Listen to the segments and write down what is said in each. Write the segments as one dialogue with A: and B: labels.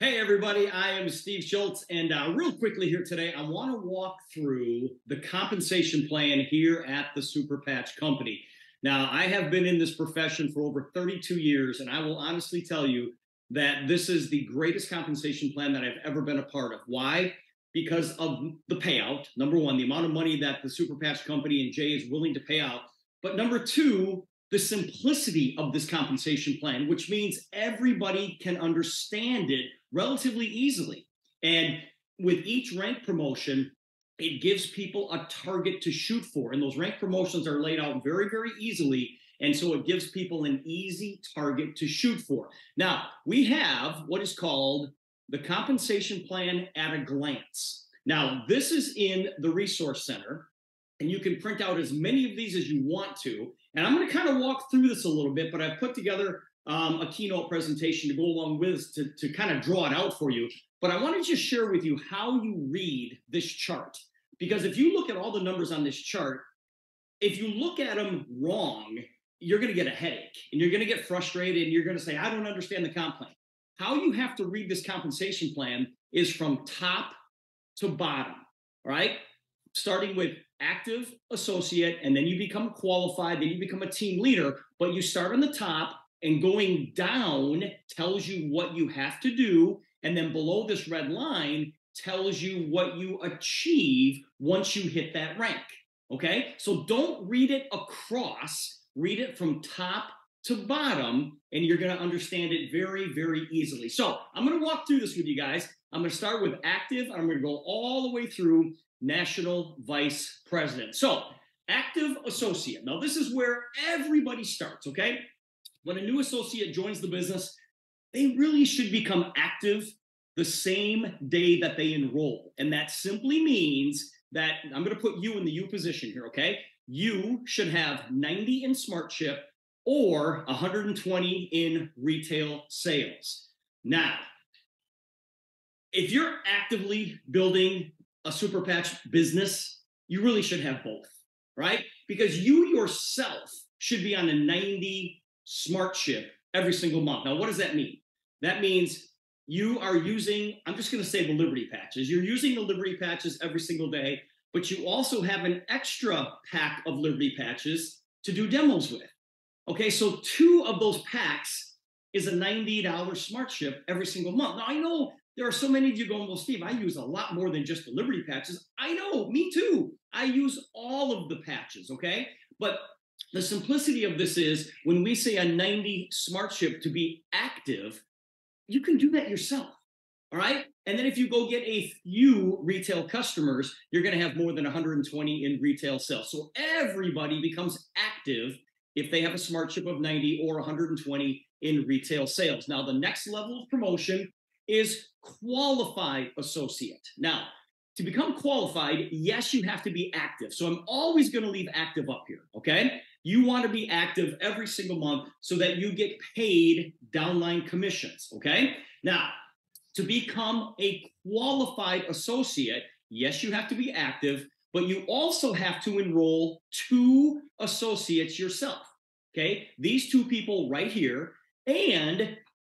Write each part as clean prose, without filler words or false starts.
A: Hey, everybody, I am Steve Schultz, and real quickly here today, I want to walk through the compensation plan here at the Super Patch Company. Now, I have been in this profession for over 32 years, and I will honestly tell you that this is the greatest compensation plan that I've ever been a part of. Why? Because of the payout. Number one, the amount of money that the Super Patch Company and Jay is willing to pay out. But number two, the simplicity of this compensation plan, which means everybody can understand it relatively easily. And with each rank promotion, it gives people a target to shoot for. And those rank promotions are laid out very, very easily. And so it gives people an easy target to shoot for. Now, we have what is called the compensation plan at a glance. Now, this is in the Resource Center, and you can print out as many of these as you want to. And I'm going to kind of walk through this a little bit, but I've put together a keynote presentation to go along with to kind of draw it out for you. But I want to just share with you how you read this chart. Because if you look at all the numbers on this chart, if you look at them wrong, you're going to get a headache and you're going to get frustrated and you're going to say, I don't understand the comp plan. How you have to read this compensation plan is from top to bottom, all right? Starting with active associate, and then you become qualified, then you become a team leader, but you start on the top and going down tells you what you have to do. And then below this red line tells you what you achieve once you hit that rank. Okay. So don't read it across, read it from top to bottom, and you're going to understand it very, very easily. So I'm going to walk through this with you guys. I'm going to start with active. I'm going to go all the way through National Vice President. So active associate. Now this is where everybody starts, okay? When a new associate joins the business, they really should become active the same day that they enroll. And that simply means that I'm going to put you in the you position here, okay? You should have 90 in SmartShip or 120 in retail sales. Now, if you're actively building a Super Patch business, you really should have both, right? Because you yourself should be on a 90 SmartShip every single month. Now, what does that mean? That means you are using, I'm just going to say the Liberty Patches. You're using the Liberty Patches every single day, but you also have an extra pack of Liberty Patches to do demos with. Okay, so two of those packs is a $90 SmartShip every single month. Now, I know there are so many of you going, well, Steve, I use a lot more than just the Liberty Patches. I know, me too. I use all of the patches, okay? But the simplicity of this is when we say a 90 SmartShip to be active, you can do that yourself, all right? And then if you go get a few retail customers, you're going to have more than 120 in retail sales. So everybody becomes active if they have a SmartShip of 90 or 120 in retail sales. Now, the next level of promotion is qualified associate. Now, to become qualified, yes, you have to be active. So I'm always going to leave active up here, okay? You want to be active every single month so that you get paid downline commissions, okay? Now, to become a qualified associate, yes, you have to be active, but you also have to enroll 2 associates yourself, okay? These 2 people right here, and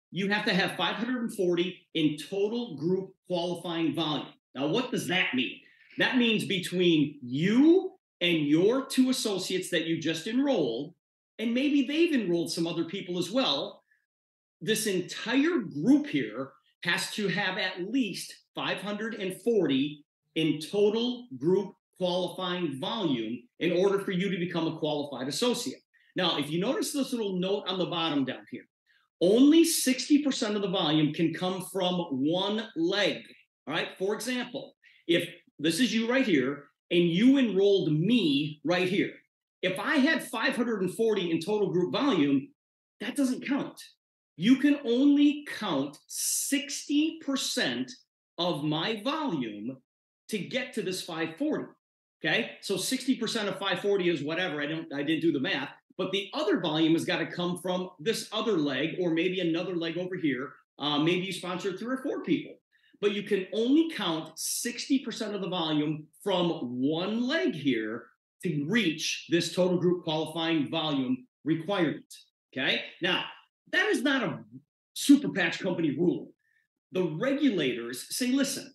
A: you have to have 540 in total group qualifying volume. Now, what does that mean? That means between you and your 2 associates that you just enrolled, and maybe they've enrolled some other people as well, this entire group here has to have at least 540 in total group qualifying volume in order for you to become a qualified associate. Now, if you notice this little note on the bottom down here, only 60% of the volume can come from one leg, all right? For example, if this is you right here and you enrolled me right here, if I had 540 in total group volume, that doesn't count. You can only count 60% of my volume to get to this 540, okay? So 60% of 540 is whatever, I didn't do the math, but the other volume has got to come from this other leg or maybe another leg over here. Maybe you sponsored 3 or 4 people, but you can only count 60% of the volume from one leg here to reach this total group qualifying volume requirement, okay? Now, that is not a Super Patch Company rule. the regulators say, listen,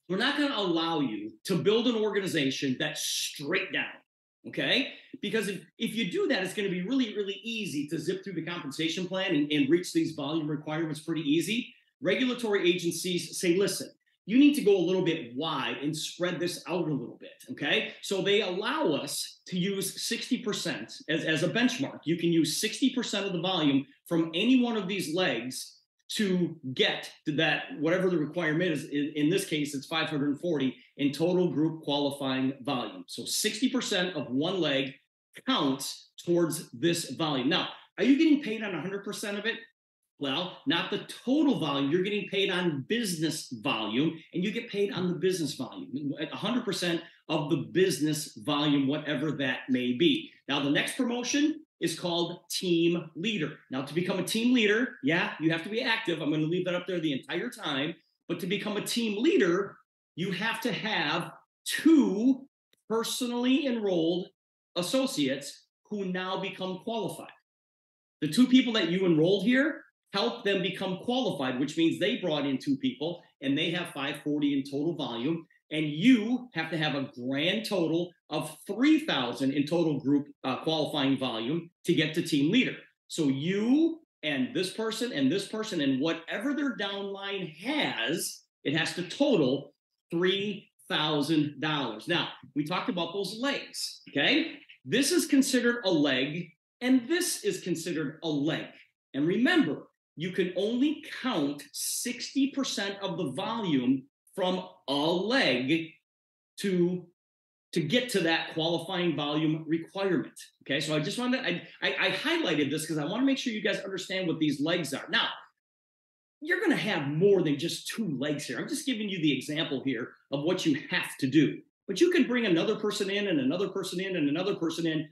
A: we're not going to allow you to build an organization that's straight down. Okay? Because if you do that, it's going to be really, really easy to zip through the compensation plan and reach these volume requirements pretty easy. Regulatory agencies say, listen, you need to go a little bit wide and spread this out a little bit, okay? So they allow us to use 60% as a benchmark. You can use 60% of the volume from any one of these legs to get to that, whatever the requirement is. In this case, it's 540 in total group qualifying volume. So 60% of one leg counts towards this volume. Now, are you getting paid on 100% of it? Well, not the total volume. You're getting paid on business volume, and you get paid on the business volume, 100% of the business volume, whatever that may be. Now, the next promotion is called team leader. Now, to become a team leader, yeah, you have to be active. I'm going to leave that up there the entire time. But to become a team leader, you have to have 2 personally enrolled associates who now become qualified. The 2 people that you enrolled here help them become qualified, which means they brought in 2 people and they have 540 in total volume. And you have to have a grand total of 3,000 in total group qualifying volume to get to team leader. So you and this person and whatever their downline has, it has to total $3,000. Now, we talked about those legs, okay? This is considered a leg, and this is considered a leg. And remember, you can only count 60% of the volume from a leg to get to that qualifying volume requirement. Okay, so I just wanted to, I highlighted this because I want to make sure you guys understand what these legs are. Now, you're going to have more than just 2 legs here. I'm just giving you the example here of what you have to do. But you can bring another person in and another person in and another person in.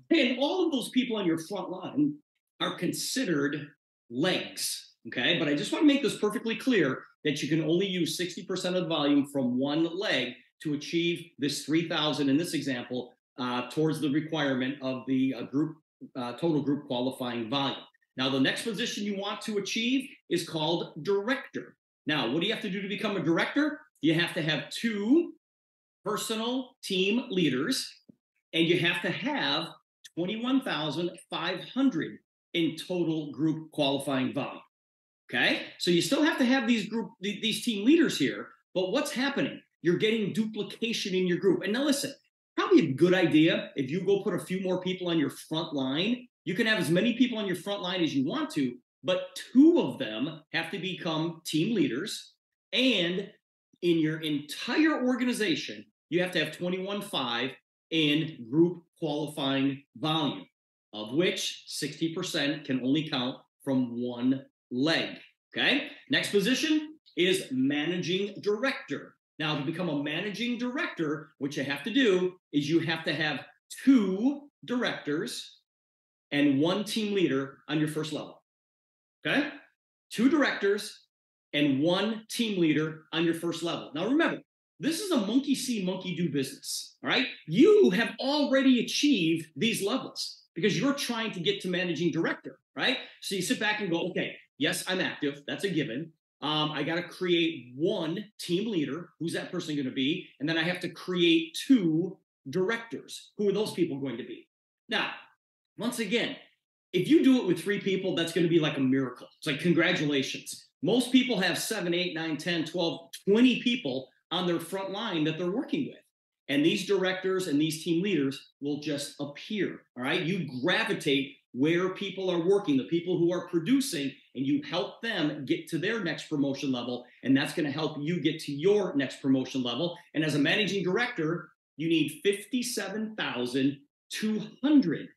A: And all of those people on your front line are considered legs, okay? But I just want to make this perfectly clear that you can only use 60% of the volume from one leg to achieve this 3,000 in this example towards the requirement of the total group qualifying volume. Now, the next position you want to achieve is called director. Now, what do you have to do to become a director? You have to have 2 personal team leaders, and you have to have 21,500 in total group qualifying volume. Okay, so you still have to have these team leaders here, but what's happening? You're getting duplication in your group. And now listen, probably a good idea if you go put a few more people on your front line. You can have as many people on your front line as you want to, but 2 of them have to become team leaders. And in your entire organization, you have to have 21.5 in group qualifying volume, of which 60% can only count from one leg. Okay, next position is managing director. Now, to become a managing director, what you have to do is you have to have 2 directors and 1 team leader on your first level. Okay, 2 directors and 1 team leader on your first level. Now, remember, this is a monkey see, monkey do business. All right, you have already achieved these levels because you're trying to get to managing director, right? So you sit back and go, okay, yes, I'm active. That's a given. I got to create 1 team leader. Who's that person going to be? And then I have to create 2 directors. Who are those people going to be? Now, once again, if you do it with 3 people, that's going to be like a miracle. It's like, congratulations. Most people have 7, 8, 9, 10, 12, 20 people on their front line that they're working with. And these directors and these team leaders will just appear, all right? You gravitate where people are working, the people who are producing, and you help them get to their next promotion level, and that's going to help you get to your next promotion level. And as a managing director, you need 57,200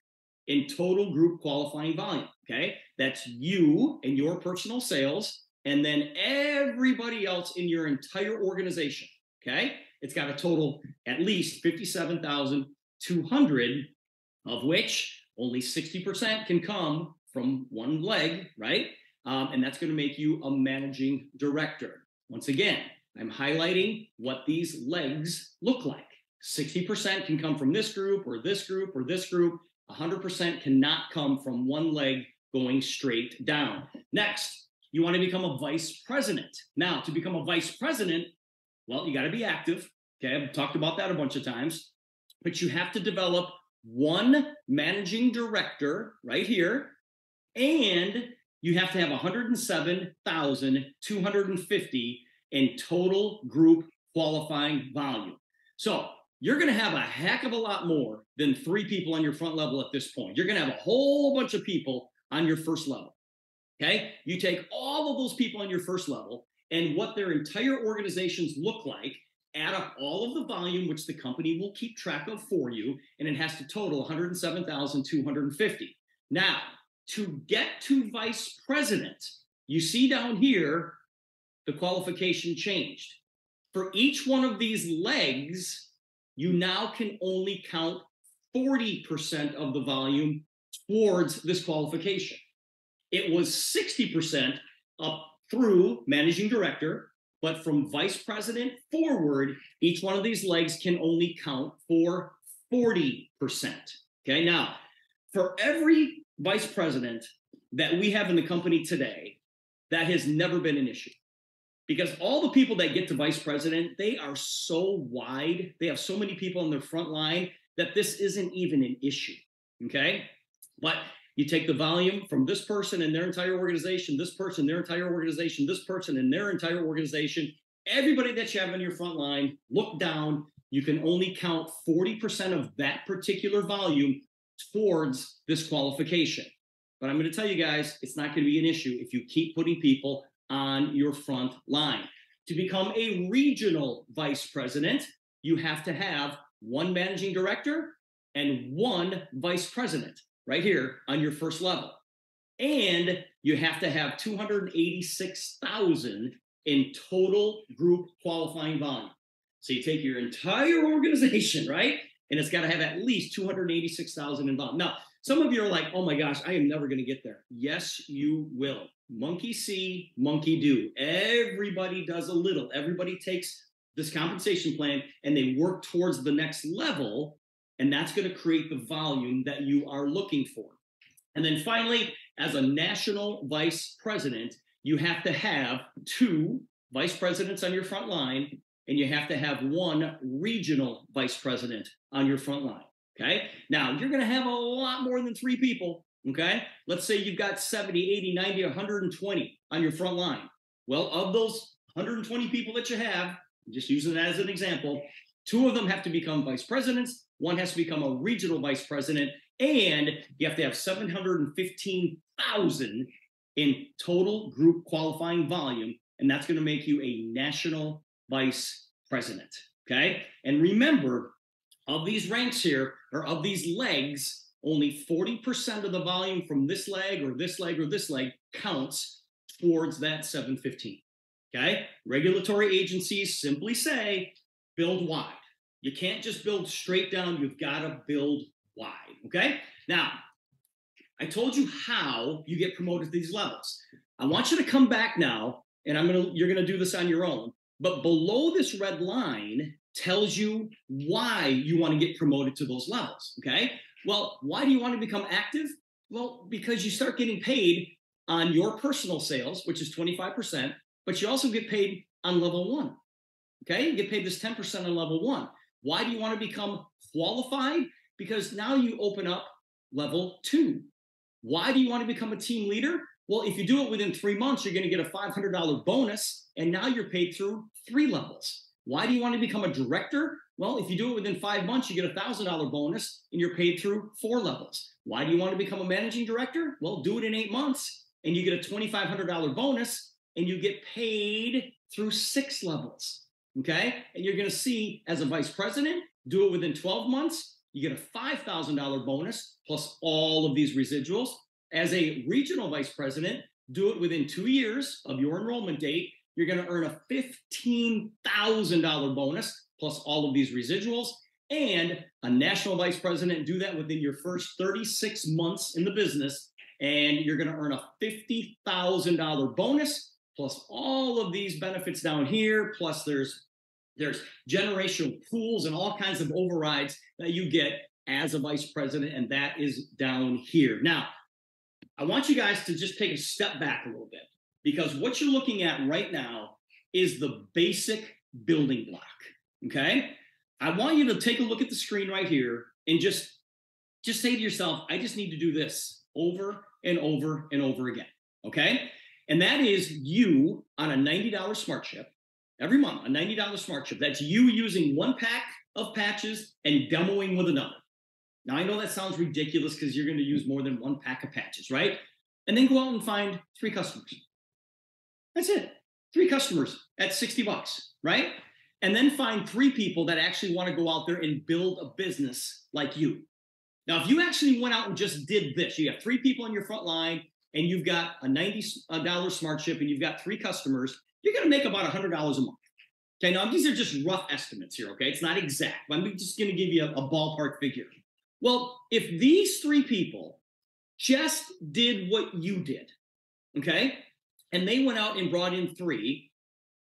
A: in total group qualifying volume, okay? That's you and your personal sales, and then everybody else in your entire organization, okay? It's got a total at least 57,200, of which only 60% can come from one leg, right? And that's going to make you a managing director. Once again, I'm highlighting what these legs look like. 60% can come from this group or this group or this group. 100% cannot come from one leg going straight down. Next, you want to become a vice president. Now, to become a vice president, well, you got to be active. Okay, I've talked about that a bunch of times, but you have to develop one managing director right here, and you have to have 107,250 in total group qualifying volume. So you're going to have a heck of a lot more than 3 people on your front level at this point. You're going to have a whole bunch of people on your first level. Okay, you take all of those people on your first level and what their entire organizations look like, add up all of the volume, which the company will keep track of for you, and it has to total 107,250. Now, to get to vice president, you see down here, the qualification changed. For each one of these legs, you now can only count 40% of the volume towards this qualification. It was 60% up through managing director, but from vice president forward, each one of these legs can only count for 40%. Okay, now, for every vice president that we have in the company today, that has never been an issue. Because all the people that get to vice president, they are so wide, they have so many people on their front line that this isn't even an issue, okay? But you take the volume from this person and their entire organization, this person, their entire organization, this person and their entire organization, everybody that you have in your front line, look down, you can only count 40% of that particular volume towards this qualification. But I'm going to tell you guys, it's not going to be an issue if you keep putting people on your front line. To become a regional vice president, you have to have 1 managing director and 1 vice president right here on your first level. And you have to have 286,000 in total group qualifying volume. So you take your entire organization, right? And it's got to have at least 286,000 in volume. Now, some of you are like, oh my gosh, I am never going to get there. Yes, you will. Monkey see, monkey do. Everybody does a little. Everybody takes this compensation plan and they work towards the next level, and that's going to create the volume that you are looking for. And then finally, as a national vice president, you have to have 2 vice presidents on your front line, and you have to have 1 regional vice president on your front line. Okay. Now you're going to have a lot more than 3 people. Okay. Let's say you've got 70, 80, 90, 120 on your front line. Well, of those 120 people that you have, just using that as an example, 2 of them have to become vice presidents. 1 has to become a regional vice president, and you have to have 715,000 in total group qualifying volume. And that's going to make you a national vice president. Okay. And remember, of these ranks here, or of these legs, only 40% of the volume from this leg or this leg or this leg counts towards that 715. Okay? Regulatory agencies simply say, build wide. You can't just build straight down, you've got to build wide. Okay? Now, I told you how you get promoted to these levels. I want you to come back now, and you're gonna do this on your own. But below this red line tells you why you want to get promoted to those levels, okay? Well, why do you want to become active? Well, because you start getting paid on your personal sales, which is 25%, but you also get paid on level 1, okay? You get paid this 10% on level 1. Why do you want to become qualified? Because now you open up level 2. Why do you want to become a team leader? Well, if you do it within 3 months, you're going to get a $500 bonus, and now you're paid through 3 levels. Why do you want to become a director? Well, if you do it within 5 months, you get a $1,000 bonus, and you're paid through 4 levels. Why do you want to become a managing director? Well, do it in 8 months, and you get a $2,500 bonus, and you get paid through 6 levels. Okay? And you're going to see, as a vice president, do it within 12 months, you get a $5,000 bonus plus all of these residuals. As a regional vice president, do it within 2 years of your enrollment date, you're going to earn a $15,000 bonus plus all of these residuals. And a national vice president, do that within your first 36 months in the business, and you're going to earn a $50,000 bonus plus all of these benefits down here. Plus there's generational pools and all kinds of overrides that you get as a vice president, and that is down here. Now, I want you guys to just take a step back a little bit. because what you're looking at right now is the basic building block, okay? I want you to take a look at the screen right here and just say to yourself, I just need to do this over and over and over again, okay? And that is you on a $90 smart chip every month, a $90 smart chip. That's you using one pack of patches and demoing with another. Now, I know that sounds ridiculous because you're going to use more than one pack of patches, right? And then go out and find 3 customers. That's it. 3 customers at $60, right? And then find 3 people that actually want to go out there and build a business like you. Now, if you actually went out and just did this, you have 3 people on your front line and you've got a $90 smart chip and you've got 3 customers, you're going to make about $100 a month. Okay, now these are just rough estimates here, okay? It's not exact, but I'm just going to give you a ballpark figure. Well, if these 3 people just did what you did, okay, and they went out and brought in 3,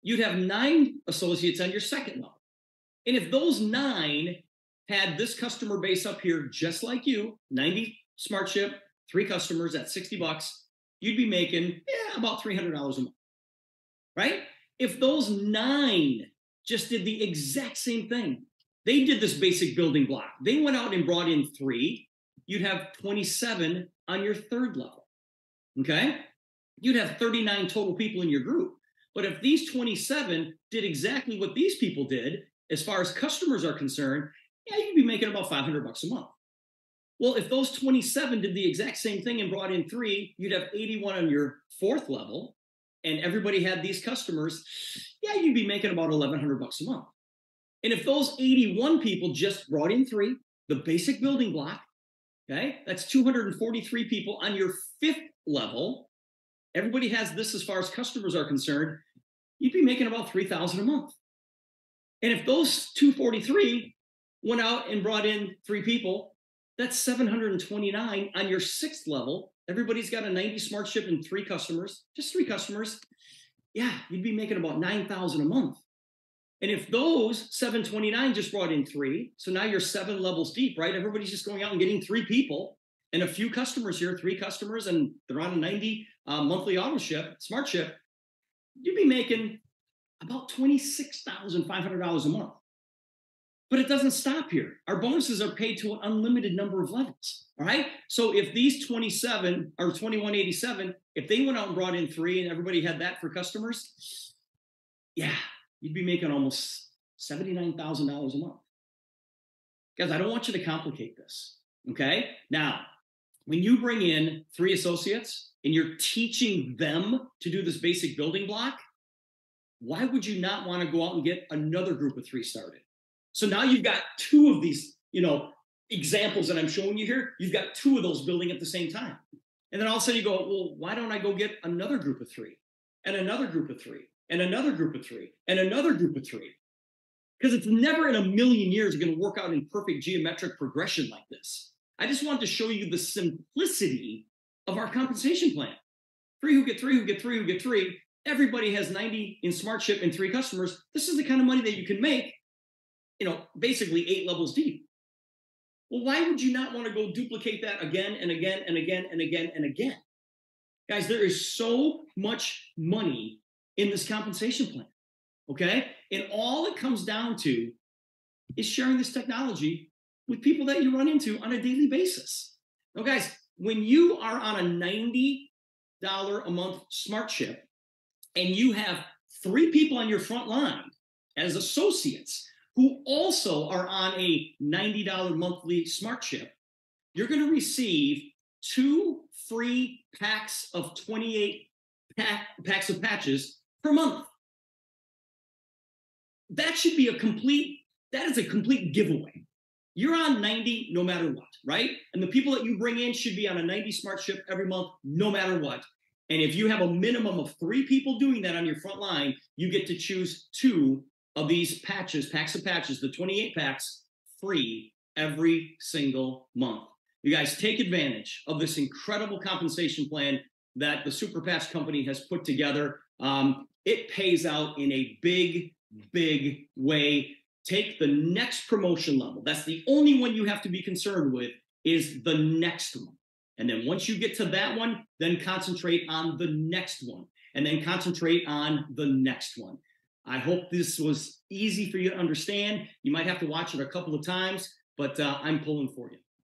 A: you'd have 9 associates on your second level. And if those 9 had this customer base up here just like you, 90 smart chip, 3 customers at $60, you'd be making about $300 a month, right? If those 9 just did the exact same thing, they did this basic building block, they went out and brought in 3, you'd have 27 on your third level, okay? You'd have 39 total people in your group. But if these 27 did exactly what these people did, as far as customers are concerned, you'd be making about $500 a month. Well, if those 27 did the exact same thing and brought in 3, you'd have 81 on your fourth level, and everybody had these customers, you'd be making about $1,100 a month. And if those 81 people just brought in 3, the basic building block, okay, that's 243 people on your 5th level. Everybody has this as far as customers are concerned, you'd be making about $3,000 a month. And if those 243 went out and brought in 3 people, that's 729 on your 6th level. Everybody's got a 90 smart chip and 3 customers, just 3 customers. You'd be making about $9,000 a month. And if those 729 just brought in 3, so now you're 7 levels deep, right? Everybody's just going out and getting 3 people and a few customers here, 3 customers, and they're on a 90 monthly auto ship, smart chip, you'd be making about $26,500 a month. But it doesn't stop here. Our bonuses are paid to an unlimited number of levels, all right? So if these 27 or 2187, if they went out and brought in 3 and everybody had that for customers, you'd be making almost $79,000 a month. Guys, I don't want you to complicate this, okay? Now, when you bring in 3 associates and you're teaching them to do this basic building block, why would you not want to go out and get another group of 3 started? So now you've got 2 of these, examples that I'm showing you here. You've got 2 of those building at the same time. And then all of a sudden you go, well, why don't I go get another group of 3 and another group of 3 and another group of 3 and another group of 3? Because it's never in a million years going to work out in perfect geometric progression like this. I just wanted to show you the simplicity of our compensation plan. 3 who get 3 who get 3 who get 3. Everybody has 90 in smart chip and 3 customers. This is the kind of money that you can make, basically 8 levels deep. Well, why would you not want to go duplicate that again and again and again and again and again? Guys, there is so much money in this compensation plan, okay? And all it comes down to is sharing this technology with people that you run into on a daily basis. Now, guys, when you are on a $90 a month smart chip and you have 3 people on your front line as associates who also are on a $90 monthly smart chip, you're going to receive 2 free packs of 28 packs of patches per month. That is a complete giveaway. You're on 90 no matter what, right? And the people that you bring in should be on a 90 smart chip every month no matter what. And if you have a minimum of 3 people doing that on your front line, you get to choose 2 of these packs of patches, the 28 packs, free every single month. You guys take advantage of this incredible compensation plan that the Super Patch Company has put together. It pays out in a big, big way. Take the next promotion level. That's the only one you have to be concerned with, is the next one. And then once you get to that one, then concentrate on the next one. and then concentrate on the next one. I hope this was easy for you to understand. You might have to watch it a couple of times, but I'm pulling for you.